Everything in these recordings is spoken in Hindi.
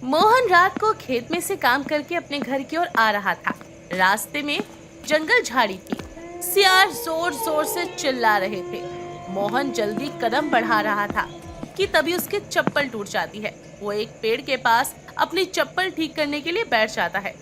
मोहन रात को खेत में से काम करके अपने घर की ओर आ रहा था। रास्ते में जंगल झाड़ी थी। सियार जोर जोर से चिल्ला रहे थे। मोहन जल्दी कदम बढ़ा रहा था कि तभी उसकी चप्पल टूट जाती है। वो एक पेड़ के पास अपनी चप्पल ठीक करने के लिए बैठ जाता है।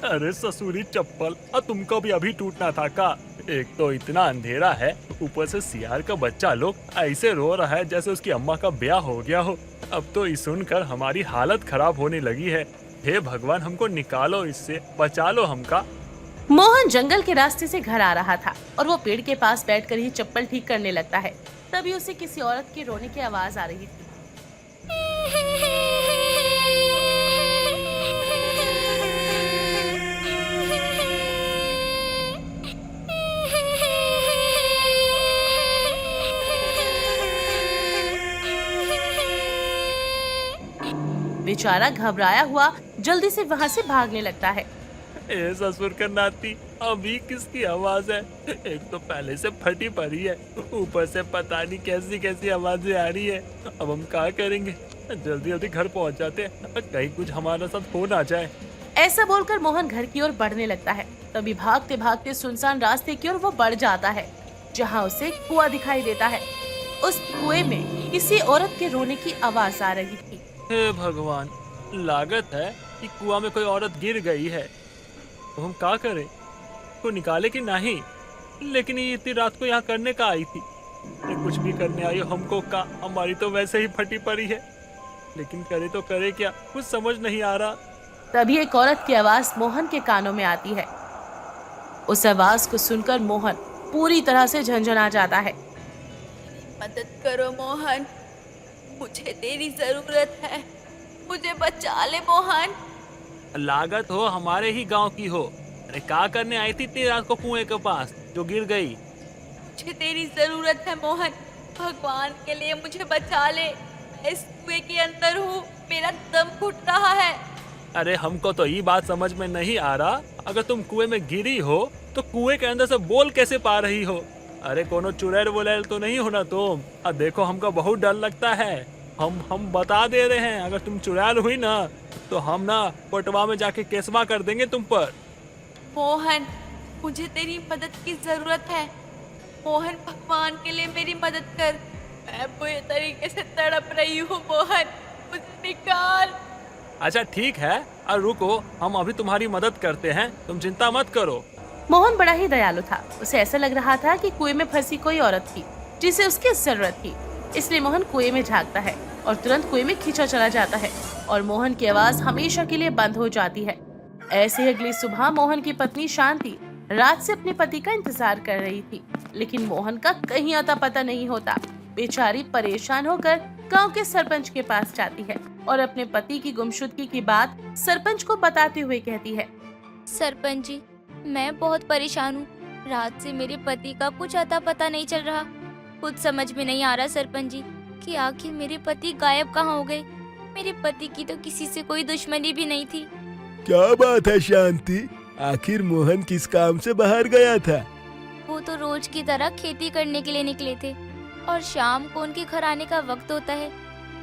अरे ससुरी चप्पल, तुमको भी अभी टूटना था का? एक तो इतना अंधेरा है, ऊपर से सियार का बच्चा लोग ऐसे रो रहा है जैसे उसकी अम्मा का ब्याह हो गया हो। अब तो ये सुनकर हमारी हालत खराब होने लगी है। हे भगवान, हमको निकालो इससे, बचा लो हमका। मोहन जंगल के रास्ते से घर आ रहा था और वो पेड़ के पास बैठकर ही चप्पल ठीक करने लगता है। तभी उसे किसी औरत के रोने की आवाज आ रही थी। बेचारा घबराया हुआ जल्दी से वहाँ से भागने लगता है। ए ससुर का नाती, अभी किसकी आवाज है? एक तो पहले से फटी पड़ी है, ऊपर से पता नहीं कैसी कैसी आवाजें आ रही है। अब हम क्या करेंगे? जल्दी जल्दी घर पहुंच जाते हैं, कहीं कुछ हमारे साथ हो ना जाए। ऐसा बोलकर मोहन घर की ओर बढ़ने लगता है। तभी भागते भागते सुनसान रास्ते की ओर वो बढ़ जाता है, जहाँ उसे कुआं दिखाई देता है। उस कुएं में किसी औरत के रोने की आवाज आ रही थी। हे भगवान, लागत है कि कुआं में कोई औरत गिर गई है। तो हम क्या करें? को निकाले कि नहीं? लेकिन ये इतनी रात को यहाँ करने का आई थी? ये कुछ भी करने आई हो हमको का? हमारी तो वैसे ही फटी पड़ी है, लेकिन करे तो करे क्या, कुछ समझ नहीं आ रहा। तभी एक औरत की आवाज मोहन के कानों में आती है। उस आवाज को सुनकर मोहन पूरी तरह से झंझना जाता है। मदद करो मोहन, मुझे तेरी जरूरत है, मुझे बचा ले मोहन। लागत हो हमारे ही गांव की हो। अरे क्या करने आई थी इतनी रात को कुएं के पास जो गिर गई? मुझे तेरी जरूरत है मोहन, भगवान के लिए मुझे बचा ले। मैं इस कुएं के अंदर हूँ, मेरा दम घुट रहा है। अरे हमको तो ये बात समझ में नहीं आ रहा, अगर तुम कुएं में गिरी हो तो कुएं के अंदर से बोल कैसे पा रही हो? अरे कोनो चुड़ैल वुड़ैल तो नहीं हो ना तुम? अब देखो हमको बहुत डर लगता है। हम बता दे रहे हैं, अगर तुम चुड़ैल हुई ना तो हम ना कोटवा में जाके केसवा कर देंगे तुम पर। मोहन, मुझे तेरी मदद की जरूरत है। मोहन, भगवान के लिए मेरी मदद कर, मैं बुरे तरीके से तड़प रही हूँ। मोहन, मुझे निकाल। अच्छा ठीक है, और रुको, हम अभी तुम्हारी मदद करते हैं, तुम चिंता मत करो। मोहन बड़ा ही दयालु था। उसे ऐसा लग रहा था कि कुएं में फंसी कोई औरत थी जिसे उसकी जरूरत थी। इसलिए मोहन कुएं में झांकता है और तुरंत कुएं में खींचा चला जाता है और मोहन की आवाज हमेशा के लिए बंद हो जाती है। ऐसे ही अगली सुबह मोहन की पत्नी शांति रात से अपने पति का इंतजार कर रही थी, लेकिन मोहन का कहीं आता पता नहीं होता। बेचारी परेशान होकर गांव के सरपंच के पास जाती है और अपने पति की गुमशुदगी की बात सरपंच को बताते हुए कहती है। सरपंच जी, मैं बहुत परेशान हूँ। रात से मेरे पति का कुछ अता पता नहीं चल रहा। कुछ समझ में नहीं आ रहा सरपंच जी कि आखिर मेरे पति गायब कहाँ हो गए। मेरे पति की तो किसी से कोई दुश्मनी भी नहीं थी। क्या बात है शांति, आखिर मोहन किस काम से बाहर गया था? वो तो रोज की तरह खेती करने के लिए निकले थे और शाम को उनके घर आने का वक्त होता है,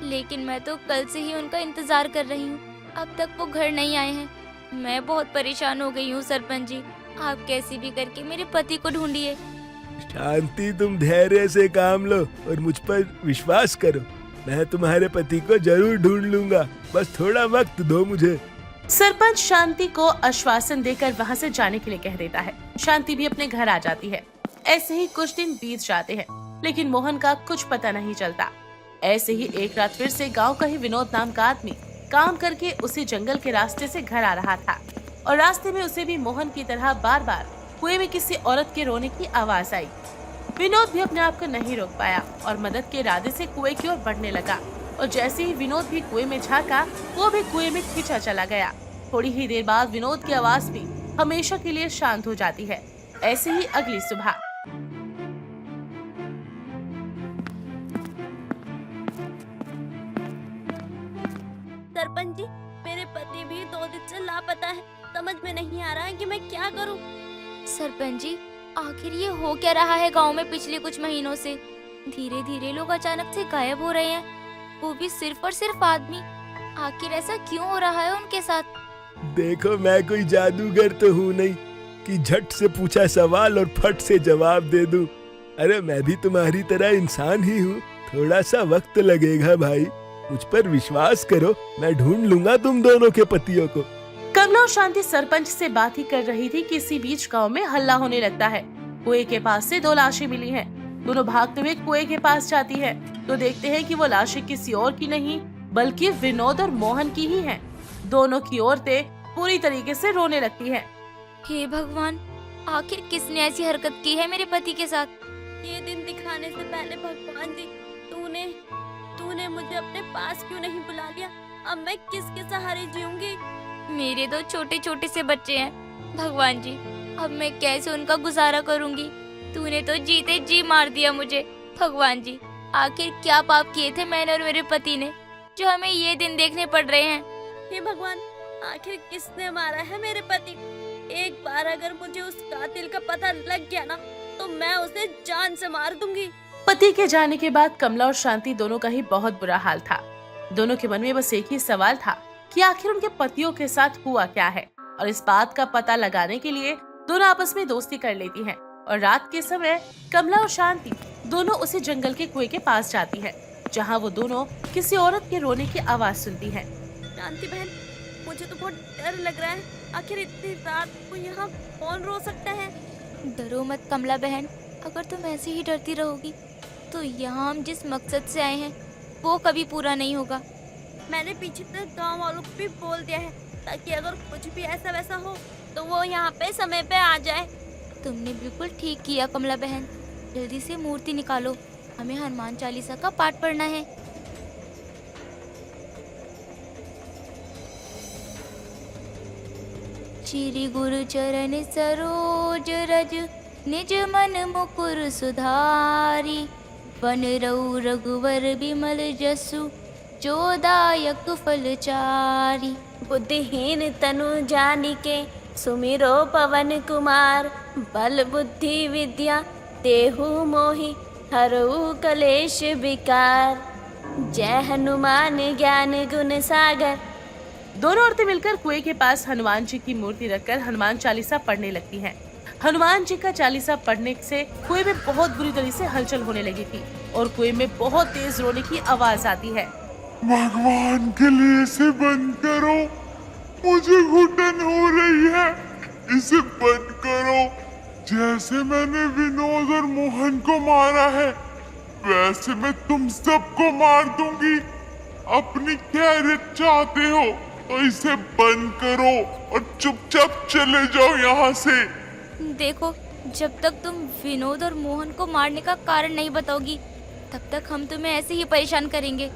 लेकिन मैं तो कल से ही उनका इंतजार कर रही हूँ। अब तक वो घर नहीं आए हैं। मैं बहुत परेशान हो गई हूँ सरपंच जी, आप कैसे भी करके मेरे पति को ढूंढिए। शांति, तुम धैर्य से काम लो और मुझ पर विश्वास करो। मैं तुम्हारे पति को जरूर ढूंढ लूंगा, बस थोड़ा वक्त दो मुझे। सरपंच शांति को आश्वासन देकर वहां से जाने के लिए कह देता है। शांति भी अपने घर आ जाती है। ऐसे ही कुछ दिन बीत जाते हैं, लेकिन मोहन का कुछ पता नहीं चलता। ऐसे ही एक रात फिर से गांव का ही विनोद नाम का आदमी काम करके उसी जंगल के रास्ते से घर आ रहा था और रास्ते में उसे भी मोहन की तरह बार बार कुएं में किसी औरत के रोने की आवाज आई। विनोद भी अपने आप को नहीं रोक पाया और मदद के इरादे से कुएं की ओर बढ़ने लगा और जैसे ही विनोद भी कुएं में झांका, वो भी कुएं में खींचा चला गया। थोड़ी ही देर बाद विनोद की आवाज भी हमेशा के लिए शांत हो जाती है। ऐसे ही अगली सुबह सरपंच जी, मेरे पति भी 2 दिन से लापता है। समझ में नहीं आ रहा है कि मैं क्या करूं। सरपंच जी, आखिर ये हो क्या रहा है गांव में पिछले कुछ महीनों से? धीरे धीरे लोग अचानक से गायब हो रहे हैं, वो भी सिर्फ और सिर्फ आदमी। आखिर ऐसा क्यों हो रहा है उनके साथ? देखो, मैं कोई जादूगर तो हूँ नहीं कि झट से पूछा सवाल और फट से जवाब दे दूं। अरे मैं भी तुम्हारी तरह इंसान ही हूँ, थोड़ा सा वक्त लगेगा भाई, मुझ पर विश्वास करो, मैं ढूंढ लूंगा तुम दोनों के पतियों को। कमला और शांति सरपंच से बात ही कर रही थी कि इसी बीच गांव में हल्ला होने लगता है। कुएं के पास से 2 लाशें मिली हैं। दोनों भागते हुए कुएं के पास जाती है तो देखते हैं कि वो लाशें किसी और की नहीं बल्कि विनोद और मोहन की ही हैं। दोनों की औरतें पूरी तरीके से रोने लगती हैं। हे भगवान, आखिर किसने ऐसी हरकत की है मेरे पति के साथ? ये दिन दिखाने से पहले भगवान जी, तूने मुझे अपने पास क्यों नहीं बुला लिया? अब मैं किसके सहारे जीऊंगी? मेरे 2 छोटे छोटे से बच्चे हैं भगवान जी, अब मैं कैसे उनका गुजारा करूंगी? तूने तो जीते जी मार दिया मुझे। भगवान जी, आखिर क्या पाप किए थे मैंने और मेरे पति ने जो हमें ये दिन देखने पड़ रहे हैं? हे भगवान, आखिर किसने मारा है मेरे पति? एक बार अगर मुझे उस कातिल का पता लग गया ना तो मैं उसे जान से मार दूंगी। पति के जाने के बाद कमला और शांति दोनों का ही बहुत बुरा हाल था। दोनों के मन में बस एक ही सवाल था कि आखिर उनके पतियों के साथ हुआ क्या है, और इस बात का पता लगाने के लिए दोनों आपस में दोस्ती कर लेती हैं। और रात के समय कमला और शांति दोनों उसी जंगल के कुएं के पास जाती है जहां वो दोनों किसी औरत के रोने की आवाज सुनती हैं। शांति बहन, मुझे तो बहुत डर लग रहा है। आखिर इतनी रात को यहाँ कौन रो सकता है? डरो मत कमला बहन, अगर तुम ऐसे ही डरती रहोगी तो यहाँ हम जिस मकसद से आए हैं वो कभी पूरा नहीं होगा। मैंने पीछे तक गांव वालों को भी बोल दिया है ताकि अगर कुछ भी ऐसा वैसा हो तो वो यहाँ पे समय पे आ जाए। तुमने बिल्कुल ठीक किया कमला बहन, जल्दी से मूर्ति निकालो, हमें हनुमान चालीसा का पाठ पढ़ना है। श्री गुरु चरण सरोज रज निज मन मुकुर सुधारी, वन रऊ रघुवर बिमल जसु जो दायक फलचारी। बुद्धिहीन तनु जानिके सुमिरो पवन कुमार, बल बुद्धि विद्या देहु मोहि हरऊ कलेश विकार। जय हनुमान ज्ञान गुण सागर। दोनों औरतें मिलकर कुएं के पास हनुमान जी की मूर्ति रखकर हनुमान चालीसा पढ़ने लगती हैं। हनुमान जी का चालीसा पढ़ने से कुएं में बहुत बुरी तरह से हलचल होने लगी थी और कुएं में बहुत तेज रोने की आवाज आती है। भगवान के लिए इसे बंद करो, मुझे घुटन हो रही है, इसे बंद करो। जैसे मैंने विनोद और मोहन को मारा है वैसे मैं तुम सबको मार दूंगी। अपनी खैरियत चाहते हो तो इसे बंद करो और चुपचाप चले जाओ यहाँ से। देखो, जब तक तुम विनोद और मोहन को मारने का कारण नहीं बताओगी तब तक हम तुम्हें ऐसे ही परेशान करेंगे।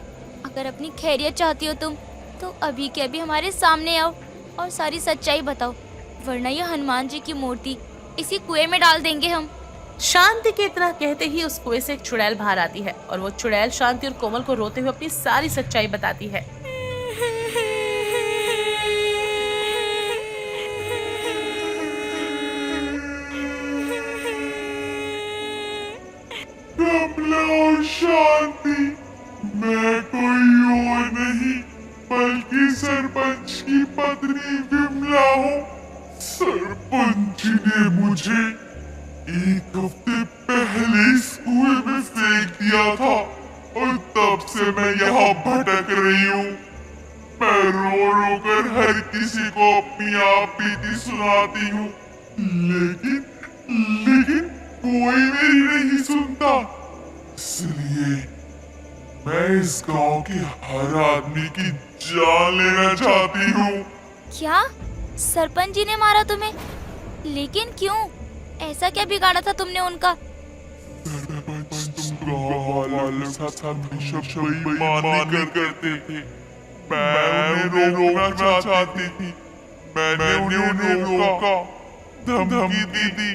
अगर अपनी खैरियत चाहती हो तुम तो अभी के अभी हमारे सामने आओ और सारी सच्चाई बताओ, वरना यह हनुमान जी की मूर्ति इसी कुएं में डाल देंगे हम। शांति के इतना कहते ही उस कुएं से एक चुड़ैल बाहर आती है और वो चुड़ैल शांति और कोमल को रोते हुए अपनी सारी सच्चाई बताती है। कमला और शांति, मैं कोई और नहीं बल्कि सरपंच की पत्नी विमला हूँ। सरपंच जी ने मुझे 1 हफ्ते पहले इस कुएं में फेंक दिया था और तब से मैं यहाँ भटक रही हूँ। मैं रो रो कर हर किसी को अपनी आप बीती सुनाती हूँ, लेकिन कोई मेरी नहीं सुनता। इसलिए मैं इस गांव के हर आदमी की जान लेना चाहती हूँ। क्या सरपंच जी ने मारा तुम्हें? लेकिन क्यों? ऐसा क्या बिगाड़ा था तुमने उनका? सरपंच तुम गांव वालों के साथ हमेशा बेईमानी करते थे। मैं उन्हें रोकना चाहती थी, मैंने उन्हें रोका, धमकी दी,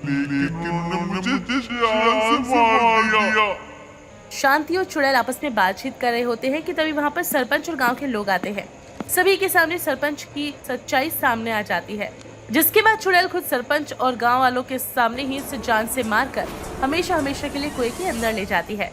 लेकिन उन्होंने मुझे जान से मार दिया। शांति और चुड़ैल आपस में बातचीत कर रहे होते हैं कि तभी वहाँ पर सरपंच और गांव के लोग आते हैं। सभी के सामने सरपंच की सच्चाई सामने आ जाती है, जिसके बाद चुड़ैल खुद सरपंच और गांव वालों के सामने ही इसे जान से मारकर हमेशा हमेशा के लिए कुएं के अंदर ले जाती है।